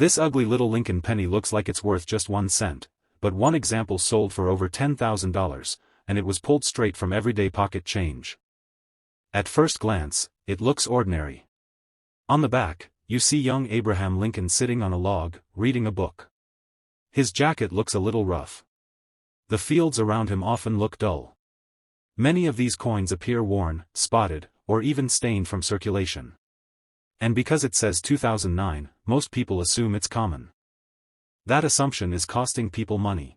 This ugly little Lincoln penny looks like it's worth just 1 cent, but one example sold for over $10,000, and it was pulled straight from everyday pocket change. At first glance, it looks ordinary. On the back, you see young Abraham Lincoln sitting on a log, reading a book. His jacket looks a little rough. The fields around him often look dull. Many of these coins appear worn, spotted, or even stained from circulation. And because it says 2009, most people assume it's common. That assumption is costing people money.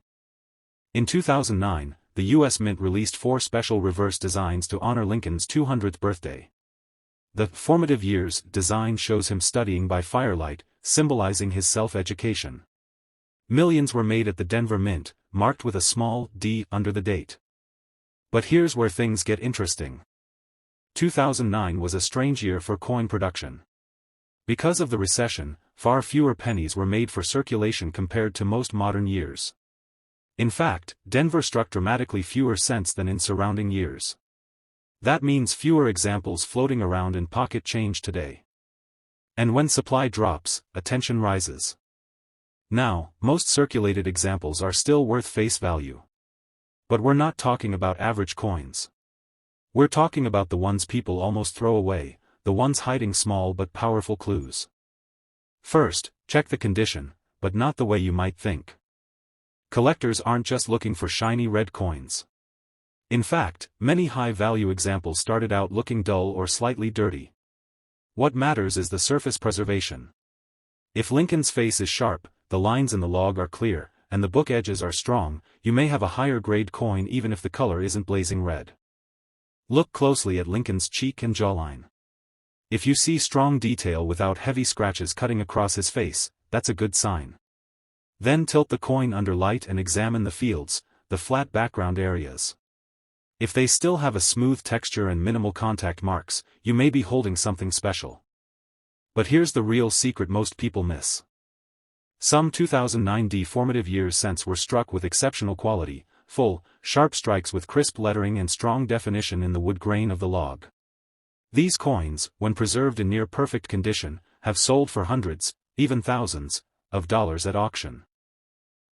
In 2009, the U.S. Mint released 4 special reverse designs to honor Lincoln's 200th birthday. The Formative Years design shows him studying by firelight, symbolizing his self-education. Millions were made at the Denver Mint, marked with a small D under the date. But here's where things get interesting. 2009 was a strange year for coin production. Because of the recession, far fewer pennies were made for circulation compared to most modern years. In fact, Denver struck dramatically fewer cents than in surrounding years. That means fewer examples floating around in pocket change today. And when supply drops, attention rises. Now, most circulated examples are still worth face value. But we're not talking about average coins. We're talking about the ones people almost throw away, the ones hiding small but powerful clues. First, check the condition, but not the way you might think. Collectors aren't just looking for shiny red coins. In fact, many high-value examples started out looking dull or slightly dirty. What matters is the surface preservation. If Lincoln's face is sharp, the lines in the log are clear, and the book edges are strong, you may have a higher-grade coin even if the color isn't blazing red. Look closely at Lincoln's cheek and jawline. If you see strong detail without heavy scratches cutting across his face, that's a good sign. Then tilt the coin under light and examine the fields, the flat background areas. If they still have a smooth texture and minimal contact marks, you may be holding something special. But here's the real secret most people miss. Some 2009 Formative Years cents were struck with exceptional quality, full, sharp strikes with crisp lettering and strong definition in the wood grain of the log. These coins, when preserved in near-perfect condition, have sold for hundreds, even thousands, of dollars at auction.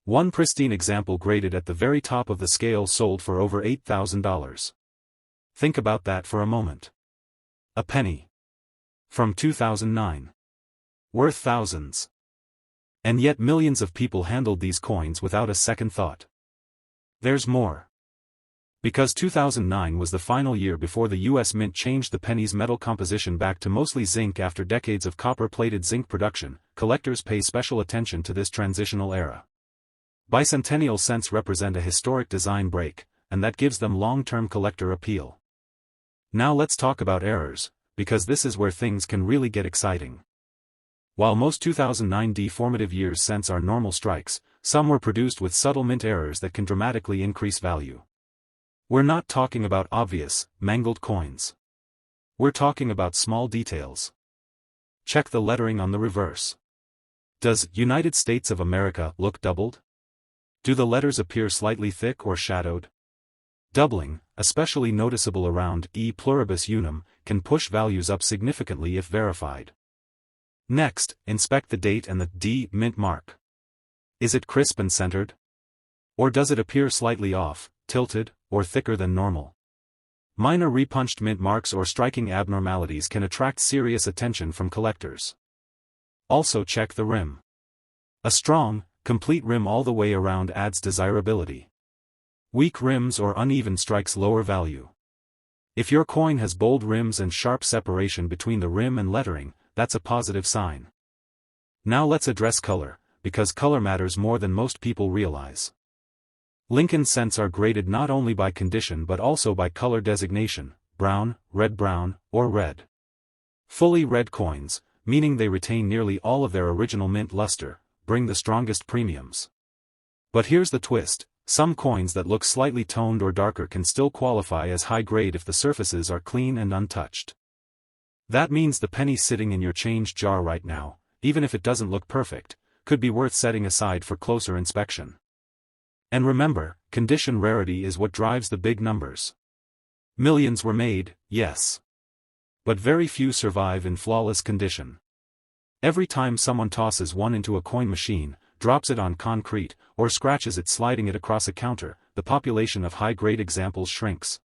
One pristine example graded at the very top of the scale sold for over $8,000. Think about that for a moment. A penny. From 2009. Worth thousands. And yet millions of people handled these coins without a second thought. There's more. Because 2009 was the final year before the U.S. Mint changed the penny's metal composition back to mostly zinc after decades of copper-plated zinc production, collectors pay special attention to this transitional era. Bicentennial cents represent a historic design break, and that gives them long-term collector appeal. Now let's talk about errors, because this is where things can really get exciting. While most 2009 Formative Years cents are normal strikes, some were produced with subtle mint errors that can dramatically increase value. We're not talking about obvious, mangled coins. We're talking about small details. Check the lettering on the reverse. Does United States of America look doubled? Do the letters appear slightly thick or shadowed? Doubling, especially noticeable around E pluribus unum, can push values up significantly if verified. Next, inspect the date and the D mint mark. Is it crisp and centered? Or does it appear slightly off, tilted, or thicker than normal? Minor repunched mint marks or striking abnormalities can attract serious attention from collectors. Also check the rim. A strong, complete rim all the way around adds desirability. Weak rims or uneven strikes lower value. If your coin has bold rims and sharp separation between the rim and lettering, that's a positive sign. Now let's address color, because color matters more than most people realize. Lincoln cents are graded not only by condition but also by color designation, brown, or red. Fully red coins, meaning they retain nearly all of their original mint luster, bring the strongest premiums. But here's the twist, some coins that look slightly toned or darker can still qualify as high grade if the surfaces are clean and untouched. That means the penny sitting in your change jar right now, even if it doesn't look perfect, could be worth setting aside for closer inspection. And remember, condition rarity is what drives the big numbers. Millions were made, yes. But very few survive in flawless condition. Every time someone tosses one into a coin machine, drops it on concrete, or scratches it sliding it across a counter, the population of high-grade examples shrinks.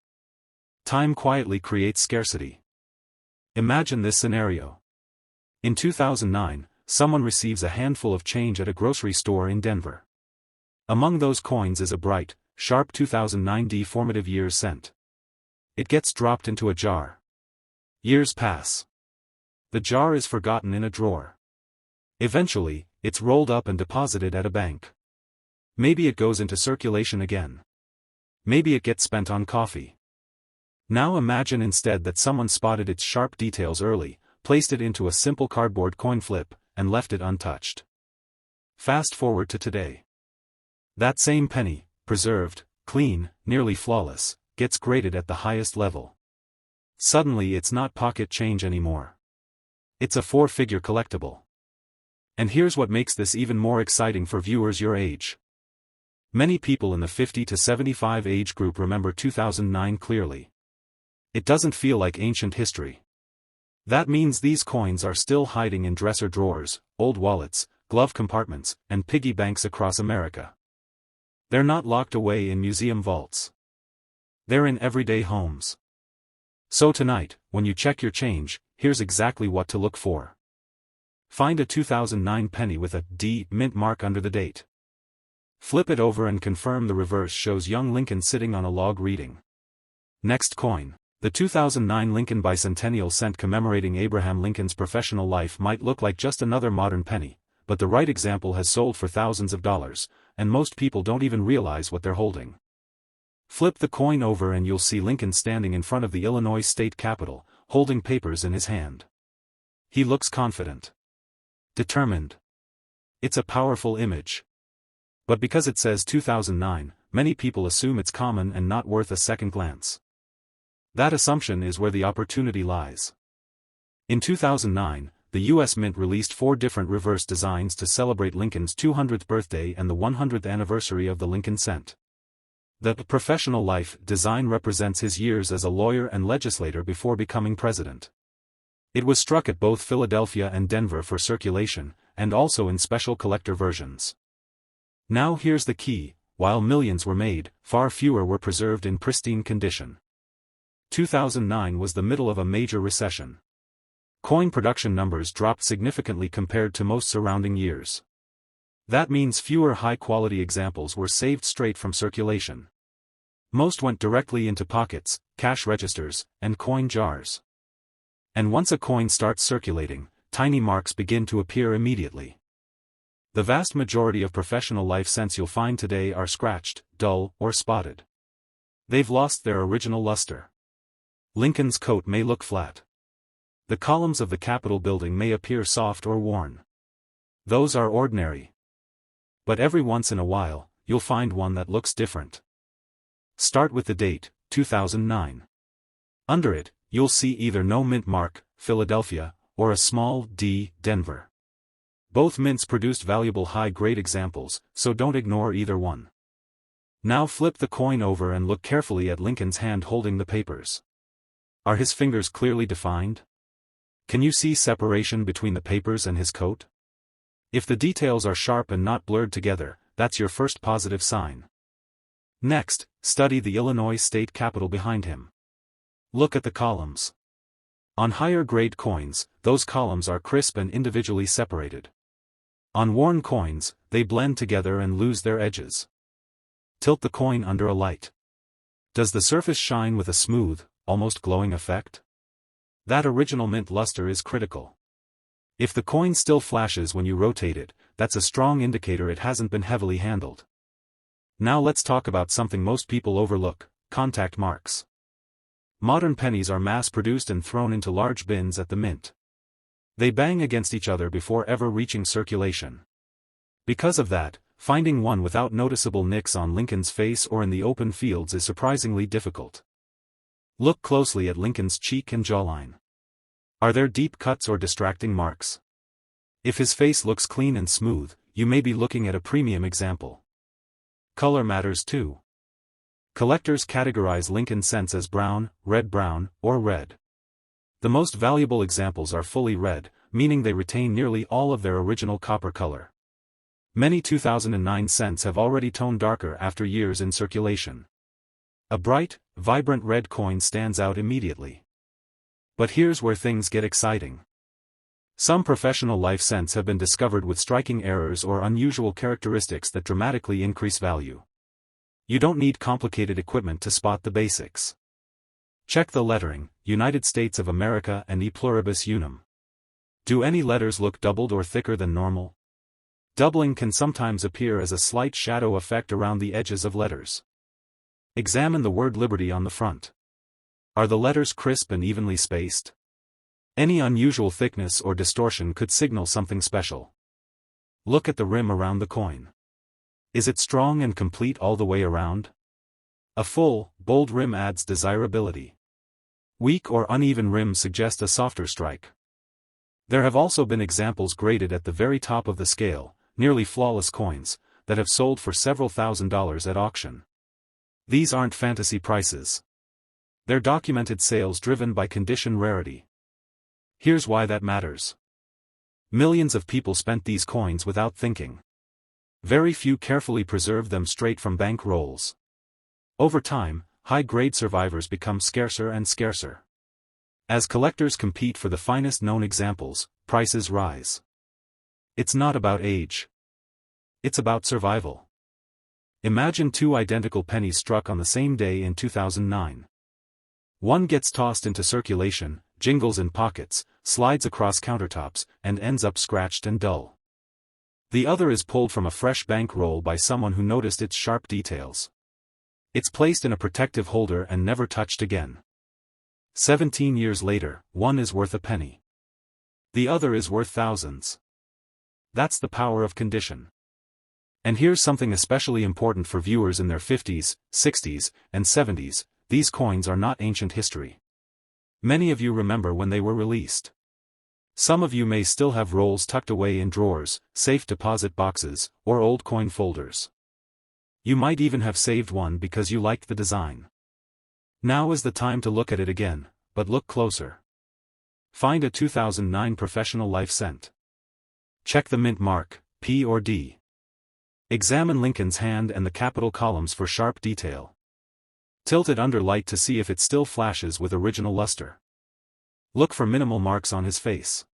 Time quietly creates scarcity. Imagine this scenario. In 2009, someone receives a handful of change at a grocery store in Denver. Among those coins is a bright, sharp 2009 formative years cent. It gets dropped into a jar. Years pass. The jar is forgotten in a drawer. Eventually, it's rolled up and deposited at a bank. Maybe it goes into circulation again. Maybe it gets spent on coffee. Now imagine instead that someone spotted its sharp details early, placed it into a simple cardboard coin flip, and left it untouched. Fast forward to today. That same penny, preserved, clean, nearly flawless, gets graded at the highest level. Suddenly it's not pocket change anymore. It's a four-figure collectible. And here's what makes this even more exciting for viewers your age. Many people in the 50 to 75 age group remember 2009 clearly. It doesn't feel like ancient history. That means these coins are still hiding in dresser drawers, old wallets, glove compartments, and piggy banks across America. They're not locked away in museum vaults. They're in everyday homes. So tonight, when you check your change, here's exactly what to look for. Find a 2009 penny with a D mint mark under the date. Flip it over and confirm the reverse shows young Lincoln sitting on a log reading. Next coin. The 2009 Lincoln Bicentennial cent commemorating Abraham Lincoln's professional life might look like just another modern penny, but the right example has sold for thousands of dollars, and most people don't even realize what they're holding. Flip the coin over and you'll see Lincoln standing in front of the Illinois State Capitol, holding papers in his hand. He looks confident. Determined. It's a powerful image. But because it says 2009, many people assume it's common and not worth a second glance. That assumption is where the opportunity lies. In 2009, the U.S. Mint released 4 different reverse designs to celebrate Lincoln's 200th birthday and the 100th anniversary of the Lincoln cent. The professional life design represents his years as a lawyer and legislator before becoming president. It was struck at both Philadelphia and Denver for circulation, and also in special collector versions. Now here's the key: while millions were made, far fewer were preserved in pristine condition. 2009 was the middle of a major recession. Coin production numbers dropped significantly compared to most surrounding years. That means fewer high-quality examples were saved straight from circulation. Most went directly into pockets, cash registers, and coin jars. And once a coin starts circulating, tiny marks begin to appear immediately. The vast majority of professional life cents you'll find today are scratched, dull, or spotted. They've lost their original luster. Lincoln's coat may look flat. The columns of the Capitol building may appear soft or worn. Those are ordinary. But every once in a while, you'll find one that looks different. Start with the date, 2009. Under it, you'll see either no mint mark, Philadelphia, or a small D, Denver. Both mints produced valuable high-grade examples, so don't ignore either one. Now flip the coin over and look carefully at Lincoln's hand holding the papers. Are his fingers clearly defined? Can you see separation between the papers and his coat? If the details are sharp and not blurred together, that's your first positive sign. Next, study the Illinois State Capitol behind him. Look at the columns. On higher-grade coins, those columns are crisp and individually separated. On worn coins, they blend together and lose their edges. Tilt the coin under a light. Does the surface shine with a smooth, almost glowing effect? That original mint luster is critical. If the coin still flashes when you rotate it, that's a strong indicator it hasn't been heavily handled. Now let's talk about something most people overlook: contact marks. Modern pennies are mass-produced and thrown into large bins at the mint. They bang against each other before ever reaching circulation. Because of that, finding one without noticeable nicks on Lincoln's face or in the open fields is surprisingly difficult. Look closely at Lincoln's cheek and jawline. Are there deep cuts or distracting marks? If his face looks clean and smooth, you may be looking at a premium example. Color matters too. Collectors categorize Lincoln cents as brown, or red. The most valuable examples are fully red, meaning they retain nearly all of their original copper color. Many 2009 cents have already toned darker after years in circulation. A bright, vibrant red coin stands out immediately. But here's where things get exciting. Some professional life cents have been discovered with striking errors or unusual characteristics that dramatically increase value. You don't need complicated equipment to spot the basics. Check the lettering, United States of America and E pluribus unum. Do any letters look doubled or thicker than normal? Doubling can sometimes appear as a slight shadow effect around the edges of letters. Examine the word liberty on the front. Are the letters crisp and evenly spaced? Any unusual thickness or distortion could signal something special. Look at the rim around the coin. Is it strong and complete all the way around? A full, bold rim adds desirability. Weak or uneven rims suggest a softer strike. There have also been examples graded at the very top of the scale, nearly flawless coins, that have sold for several $1,000s at auction. These aren't fantasy prices. They're documented sales driven by condition rarity. Here's why that matters. Millions of people spent these coins without thinking. Very few carefully preserved them straight from bank rolls. Over time, high-grade survivors become scarcer and scarcer. As collectors compete for the finest known examples, prices rise. It's not about age. It's about survival. Imagine two identical pennies struck on the same day in 2009. One gets tossed into circulation, jingles in pockets, slides across countertops, and ends up scratched and dull. The other is pulled from a fresh bank roll by someone who noticed its sharp details. It's placed in a protective holder and never touched again. 17 years later, one is worth a penny. The other is worth thousands. That's the power of condition. And here's something especially important for viewers in their 50s, 60s, and 70s, these coins are not ancient history. Many of you remember when they were released. Some of you may still have rolls tucked away in drawers, safe deposit boxes, or old coin folders. You might even have saved one because you liked the design. Now is the time to look at it again, but look closer. Find a 2009 professional life cent. Check the mint mark, P or D. Examine Lincoln's hand and the capital columns for sharp detail. Tilt it under light to see if it still flashes with original luster. Look for minimal marks on his face.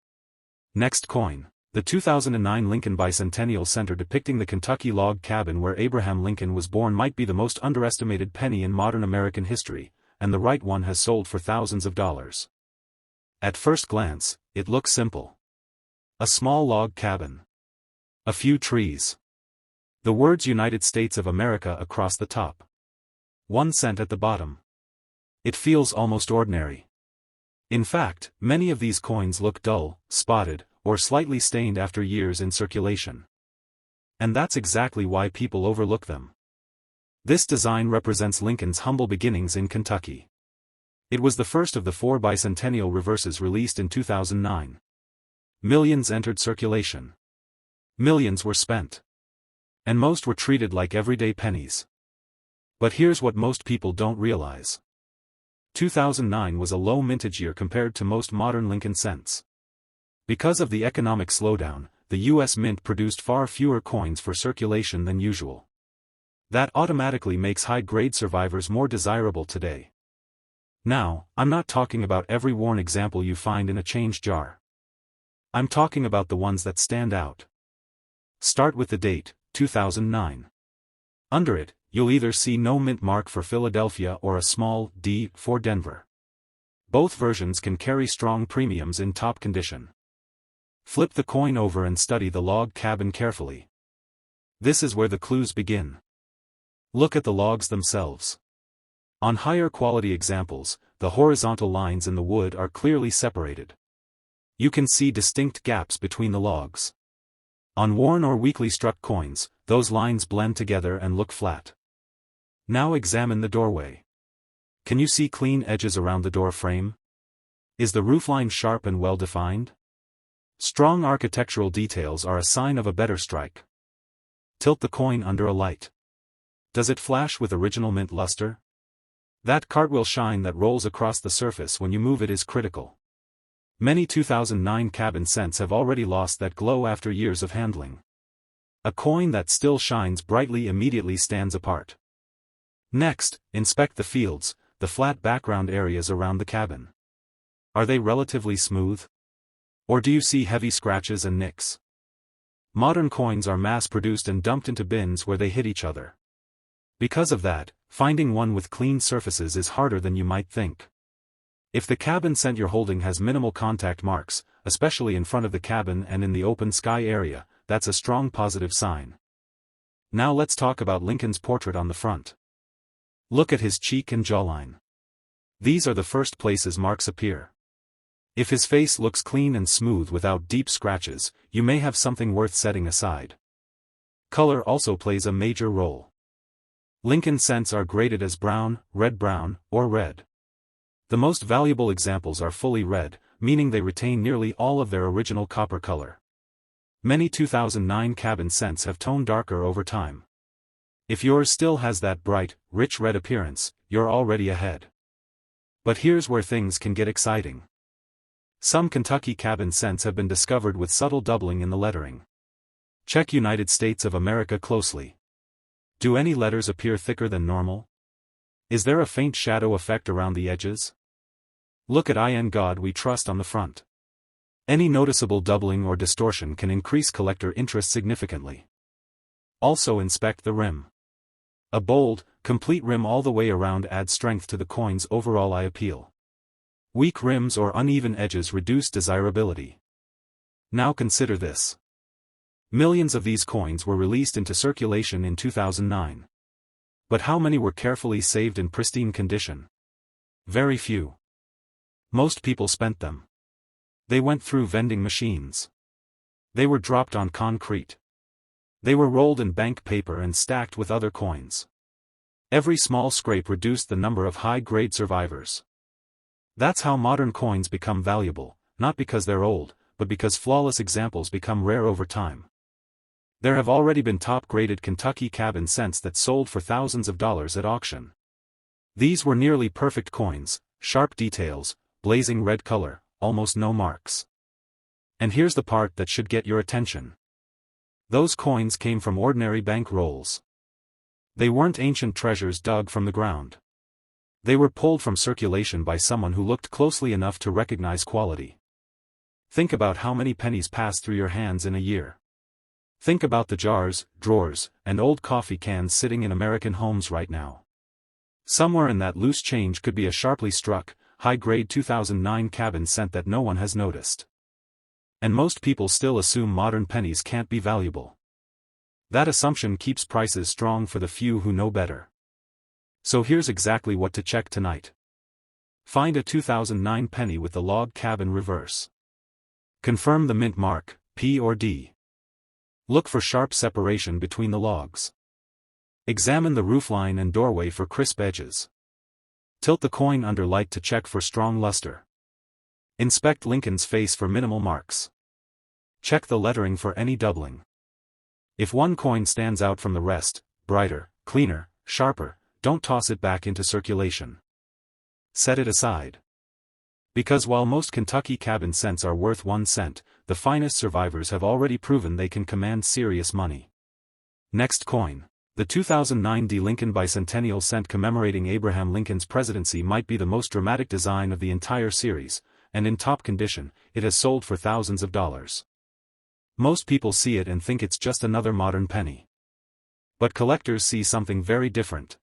Next coin, the 2009 Lincoln Bicentennial Center depicting the Kentucky log cabin where Abraham Lincoln was born might be the most underestimated penny in modern American history, and the right one has sold for thousands of dollars. At first glance, it looks simple. A small log cabin. A few trees. The words United States of America across the top. 1 cent at the bottom. It feels almost ordinary. In fact, many of these coins look dull, spotted, or slightly stained after years in circulation. And that's exactly why people overlook them. This design represents Lincoln's humble beginnings in Kentucky. It was the first of the 4 bicentennial reverses released in 2009. Millions entered circulation. Millions were spent. And most were treated like everyday pennies. But here's what most people don't realize. 2009 was a low mintage year compared to most modern Lincoln cents. Because of the economic slowdown, the U.S. Mint produced far fewer coins for circulation than usual. That automatically makes high-grade survivors more desirable today. Now, I'm not talking about every worn example you find in a change jar. I'm talking about the ones that stand out. Start with the date, 2009. Under it, you'll either see no mint mark for Philadelphia or a small D for Denver. Both versions can carry strong premiums in top condition. Flip the coin over and study the log cabin carefully. This is where the clues begin. Look at the logs themselves. On higher quality examples, the horizontal lines in the wood are clearly separated. You can see distinct gaps between the logs. On worn or weakly struck coins, those lines blend together and look flat. Now examine the doorway. Can you see clean edges around the door frame? Is the roofline sharp and well defined? Strong architectural details are a sign of a better strike. Tilt the coin under a light. Does it flash with original mint luster? That cartwheel shine that rolls across the surface when you move it is critical. Many 2009 cabin cents have already lost that glow after years of handling. A coin that still shines brightly immediately stands apart. Next, inspect the fields, the flat background areas around the cabin. Are they relatively smooth? Or do you see heavy scratches and nicks? Modern coins are mass-produced and dumped into bins where they hit each other. Because of that, finding one with clean surfaces is harder than you might think. If the cabin cent you're holding has minimal contact marks, especially in front of the cabin and in the open sky area, that's a strong positive sign. Now let's talk about Lincoln's portrait on the front. Look at his cheek and jawline. These are the first places marks appear. If his face looks clean and smooth without deep scratches, you may have something worth setting aside. Color also plays a major role. Lincoln cents are graded as brown, or red. The most valuable examples are fully red, meaning they retain nearly all of their original copper color. Many 2009 cabin cents have toned darker over time. If yours still has that bright, rich red appearance, you're already ahead. But here's where things can get exciting. Some Kentucky cabin cents have been discovered with subtle doubling in the lettering. Check United States of America closely. Do any letters appear thicker than normal? Is there a faint shadow effect around the edges? Look at "In God We Trust" on the front. Any noticeable doubling or distortion can increase collector interest significantly. Also inspect the rim. A bold, complete rim all the way around adds strength to the coin's overall eye appeal. Weak rims or uneven edges reduce desirability. Now consider this. Millions of these coins were released into circulation in 2009. But how many were carefully saved in pristine condition? Very few. Most people spent them. They went through vending machines. They were dropped on concrete. They were rolled in bank paper and stacked with other coins. Every small scrape reduced the number of high-grade survivors. That's how modern coins become valuable, not because they're old, but because flawless examples become rare over time. There have already been top-graded Kentucky cabin cents that sold for thousands of dollars at auction. These were nearly perfect coins, sharp details, blazing red color, almost no marks. And here's the part that should get your attention. Those coins came from ordinary bank rolls. They weren't ancient treasures dug from the ground. They were pulled from circulation by someone who looked closely enough to recognize quality. Think about how many pennies pass through your hands in a year. Think about the jars, drawers, and old coffee cans sitting in American homes right now. Somewhere in that loose change could be a sharply struck, high-grade 2009 cabin cent that no one has noticed. And most people still assume modern pennies can't be valuable. That assumption keeps prices strong for the few who know better. So here's exactly what to check tonight. Find a 2009 penny with the log cabin reverse. Confirm the mint mark, P or D. Look for sharp separation between the logs. Examine the roofline and doorway for crisp edges. Tilt the coin under light to check for strong luster. Inspect Lincoln's face for minimal marks. Check the lettering for any doubling. If one coin stands out from the rest, brighter, cleaner, sharper, don't toss it back into circulation. Set it aside. Because while most Kentucky cabin cents are worth 1 cent, the finest survivors have already proven they can command serious money. Next coin. The 2009 D. Lincoln Bicentennial cent commemorating Abraham Lincoln's presidency might be the most dramatic design of the entire series, and in top condition, it has sold for thousands of dollars. Most people see it and think it's just another modern penny. But collectors see something very different.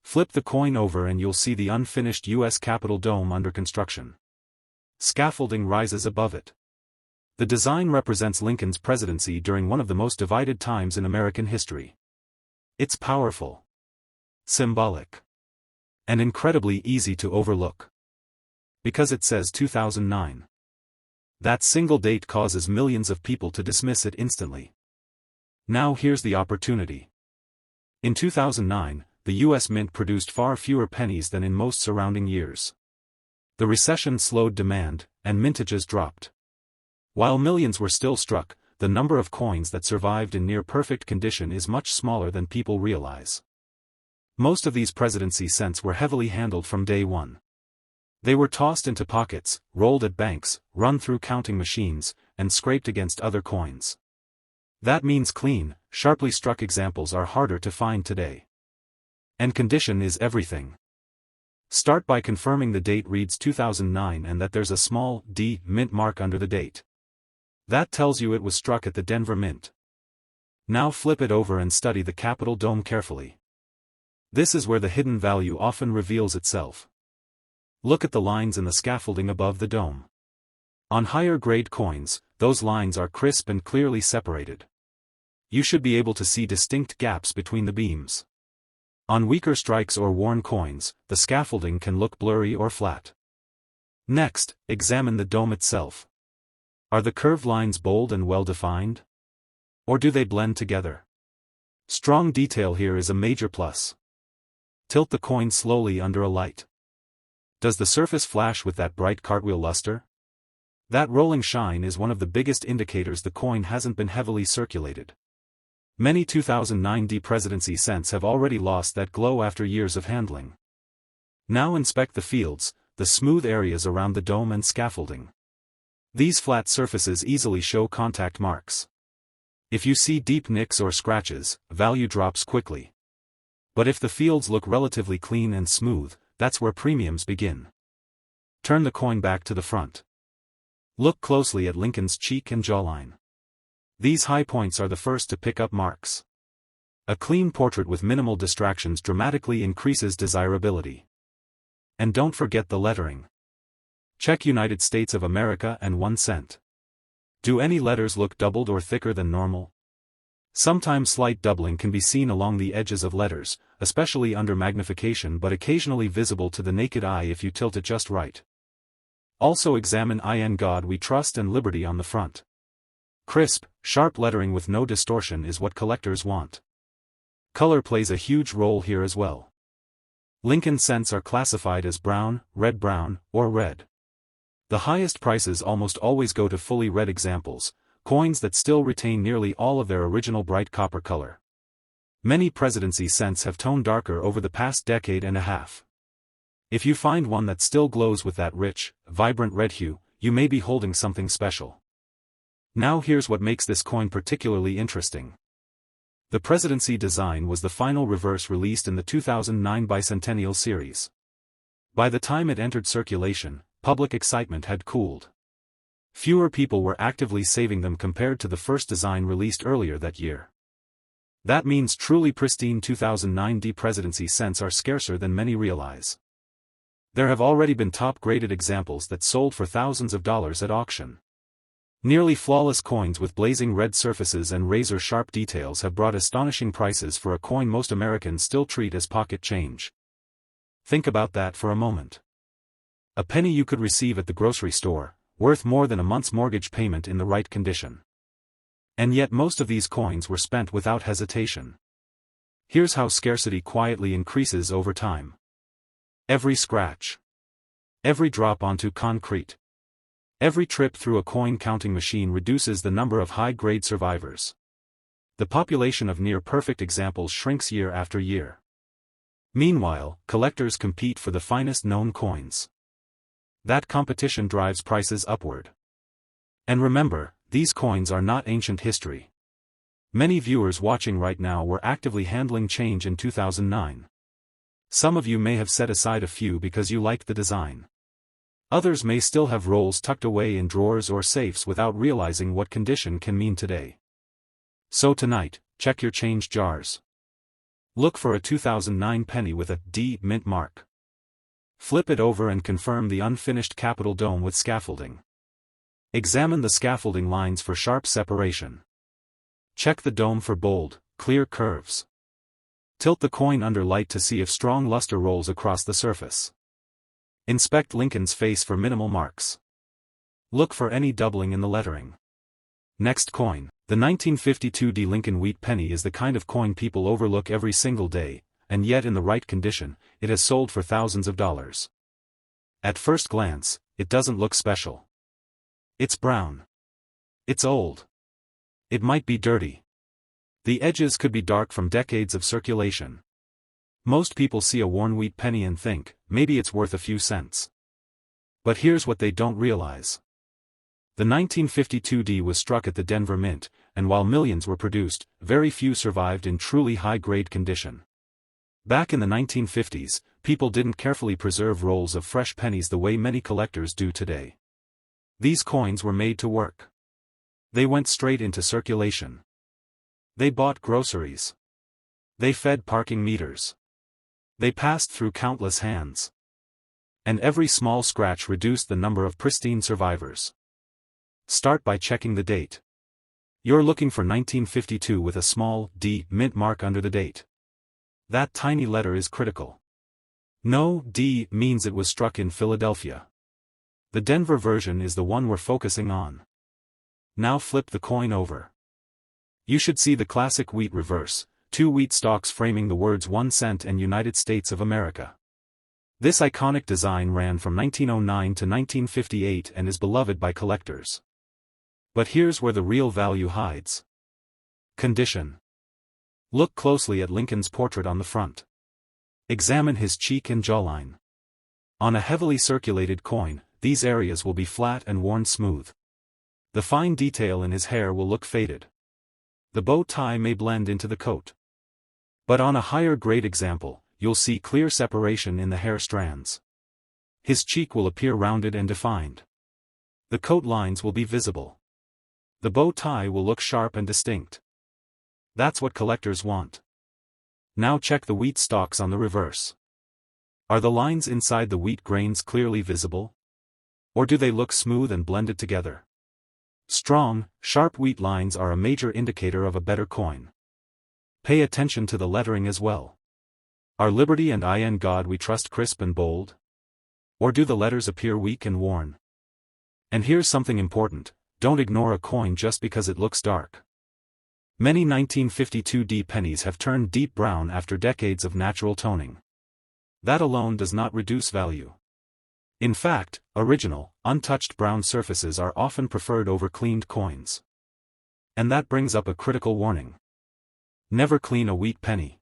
Flip the coin over and you'll see the unfinished U.S. Capitol dome under construction. Scaffolding rises above it. The design represents Lincoln's presidency during one of the most divided times in American history. It's powerful, symbolic, and incredibly easy to overlook. Because it says 2009. That single date causes millions of people to dismiss it instantly. Now here's the opportunity. In 2009, the U.S. Mint produced far fewer pennies than in most surrounding years. The recession slowed demand, and mintages dropped. While millions were still struck, the number of coins that survived in near-perfect condition is much smaller than people realize. Most of these presidency cents were heavily handled from day one. They were tossed into pockets, rolled at banks, run through counting machines, and scraped against other coins. That means clean, sharply struck examples are harder to find today. And condition is everything. Start by confirming the date reads 2009 and that there's a small D mint mark under the date. That tells you it was struck at the Denver Mint. Now flip it over and study the Capitol dome carefully. This is where the hidden value often reveals itself. Look at the lines in the scaffolding above the dome. On higher grade coins, those lines are crisp and clearly separated. You should be able to see distinct gaps between the beams. On weaker strikes or worn coins, the scaffolding can look blurry or flat. Next, examine the dome itself. Are the curved lines bold and well defined? Or do they blend together? Strong detail here is a major plus. Tilt the coin slowly under a light. Does the surface flash with that bright cartwheel luster? That rolling shine is one of the biggest indicators the coin hasn't been heavily circulated. Many 2009 presidency cents have already lost that glow after years of handling. Now inspect the fields, the smooth areas around the dome and scaffolding. These flat surfaces easily show contact marks. If you see deep nicks or scratches, value drops quickly. But if the fields look relatively clean and smooth, that's where premiums begin. Turn the coin back to the front. Look closely at Lincoln's cheek and jawline. These high points are the first to pick up marks. A clean portrait with minimal distractions dramatically increases desirability. And don't forget the lettering. Check United States of America and 1 cent. Do any letters look doubled or thicker than normal? Sometimes slight doubling can be seen along the edges of letters, especially under magnification, but occasionally visible to the naked eye if you tilt it just right. Also examine "In God We Trust" and "Liberty" on the front. Crisp, sharp lettering with no distortion is what collectors want. Color plays a huge role here as well. Lincoln cents are classified as brown, or red. The highest prices almost always go to fully red examples, coins that still retain nearly all of their original bright copper color. Many presidency cents have toned darker over the past decade and a half. If you find one that still glows with that rich, vibrant red hue, you may be holding something special. Now here's what makes this coin particularly interesting. The presidency design was the final reverse released in the 2009 Bicentennial series. By the time it entered circulation, public excitement had cooled. Fewer people were actively saving them compared to the first design released earlier that year. That means truly pristine 2009 presidency cents are scarcer than many realize. There have already been top-graded examples that sold for thousands of dollars at auction. Nearly flawless coins with blazing red surfaces and razor-sharp details have brought astonishing prices for a coin most Americans still treat as pocket change. Think about that for a moment. A penny you could receive at the grocery store, worth more than a month's mortgage payment in the right condition. And yet most of these coins were spent without hesitation. Here's how scarcity quietly increases over time. Every scratch. Every drop onto concrete. Every trip through a coin counting machine reduces the number of high-grade survivors. The population of near-perfect examples shrinks year after year. Meanwhile, collectors compete for the finest known coins. That competition drives prices upward. And remember, these coins are not ancient history. Many viewers watching right now were actively handling change in 2009. Some of you may have set aside a few because you liked the design. Others may still have rolls tucked away in drawers or safes without realizing what condition can mean today. So tonight, check your change jars. Look for a 2009 penny with a D mint mark. Flip it over and confirm the unfinished Capitol dome with scaffolding. Examine the scaffolding lines for sharp separation. Check the dome for bold, clear curves. Tilt the coin under light to see if strong luster rolls across the surface. Inspect Lincoln's face for minimal marks. Look for any doubling in the lettering. Next coin, the 1952 Lincoln wheat penny is the kind of coin people overlook every single day, and yet in the right condition, it has sold for thousands of dollars. At first glance, it doesn't look special. It's brown. It's old. It might be dirty. The edges could be dark from decades of circulation. Most people see a worn wheat penny and think, maybe it's worth a few cents. But here's what they don't realize. The 1952 D was struck at the Denver Mint, and while millions were produced, very few survived in truly high-grade condition. Back in the 1950s, people didn't carefully preserve rolls of fresh pennies the way many collectors do today. These coins were made to work. They went straight into circulation. They bought groceries. They fed parking meters. They passed through countless hands. And every small scratch reduced the number of pristine survivors. Start by checking the date. You're looking for 1952 with a small D mint mark under the date. That tiny letter is critical. No D means it was struck in Philadelphia. The Denver version is the one we're focusing on. Now flip the coin over. You should see the classic wheat reverse, 2 wheat stalks framing the words 1 cent and United States of America. This iconic design ran from 1909 to 1958 and is beloved by collectors. But here's where the real value hides. Condition. Look closely at Lincoln's portrait on the front. Examine his cheek and jawline. On a heavily circulated coin, these areas will be flat and worn smooth. The fine detail in his hair will look faded. The bow tie may blend into the coat. But on a higher grade example, you'll see clear separation in the hair strands. His cheek will appear rounded and defined. The coat lines will be visible. The bow tie will look sharp and distinct. That's what collectors want. Now check the wheat stalks on the reverse. Are the lines inside the wheat grains clearly visible? Or do they look smooth and blended together? Strong, sharp wheat lines are a major indicator of a better coin. Pay attention to the lettering as well. Are Liberty and In God We Trust crisp and bold? Or do the letters appear weak and worn? And here's something important. Don't ignore a coin just because it looks dark. Many 1952 D pennies have turned deep brown after decades of natural toning. That alone does not reduce value. In fact, original, untouched brown surfaces are often preferred over cleaned coins. And that brings up a critical warning. Never clean a wheat penny.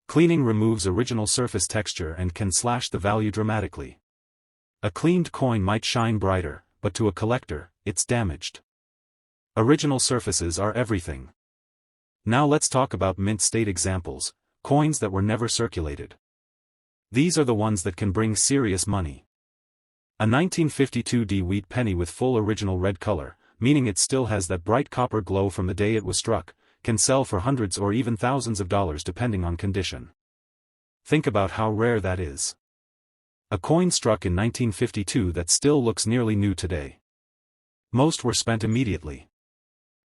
Cleaning removes original surface texture and can slash the value dramatically. A cleaned coin might shine brighter, but to a collector, it's damaged. Original surfaces are everything. Now let's talk about mint state examples, coins that were never circulated. These are the ones that can bring serious money. A 1952 D wheat penny with full original red color, meaning it still has that bright copper glow from the day it was struck, can sell for hundreds or even thousands of dollars depending on condition. Think about how rare that is. A coin struck in 1952 that still looks nearly new today. Most were spent immediately.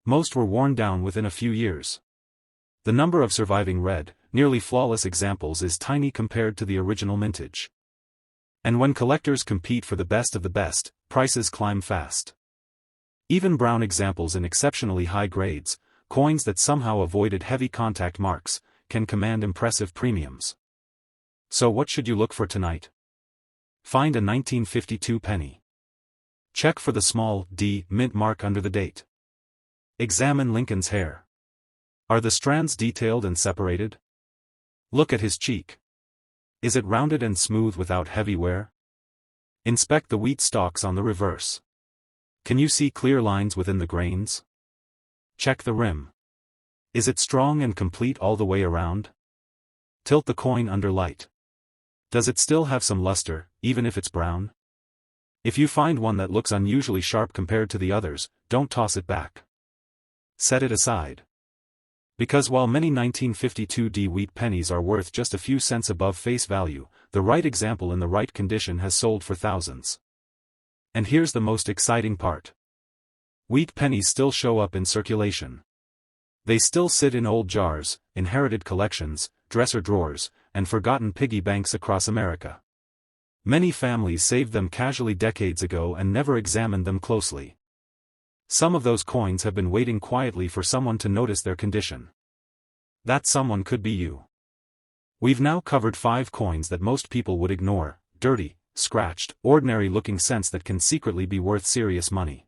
Most were worn down within a few years. The number of surviving red, nearly flawless examples is tiny compared to the original mintage. And when collectors compete for the best of the best, prices climb fast. Even brown examples in exceptionally high grades, coins that somehow avoided heavy contact marks, can command impressive premiums. So what should you look for tonight? Find a 1952 penny. Check for the small D mint mark under the date. Examine Lincoln's hair. Are the strands detailed and separated? Look at his cheek. Is it rounded and smooth without heavy wear? Inspect the wheat stalks on the reverse. Can you see clear lines within the grains? Check the rim. Is it strong and complete all the way around? Tilt the coin under light. Does it still have some luster, even if it's brown? If you find one that looks unusually sharp compared to the others, don't toss it back. Set it aside. Because while many 1952 D wheat pennies are worth just a few cents above face value, the right example in the right condition has sold for thousands. And here's the most exciting part. Wheat pennies still show up in circulation. They still sit in old jars, inherited collections, dresser drawers, and forgotten piggy banks across America. Many families saved them casually decades ago and never examined them closely. Some of those coins have been waiting quietly for someone to notice their condition. That someone could be you. We've now covered 5 coins that most people would ignore: dirty, scratched, ordinary-looking cents that can secretly be worth serious money.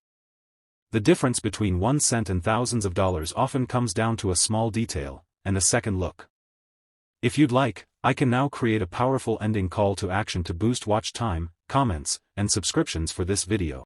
The difference between 1 cent and thousands of dollars often comes down to a small detail, and a second look. If you'd like, I can now create a powerful ending call to action to boost watch time, comments, and subscriptions for this video.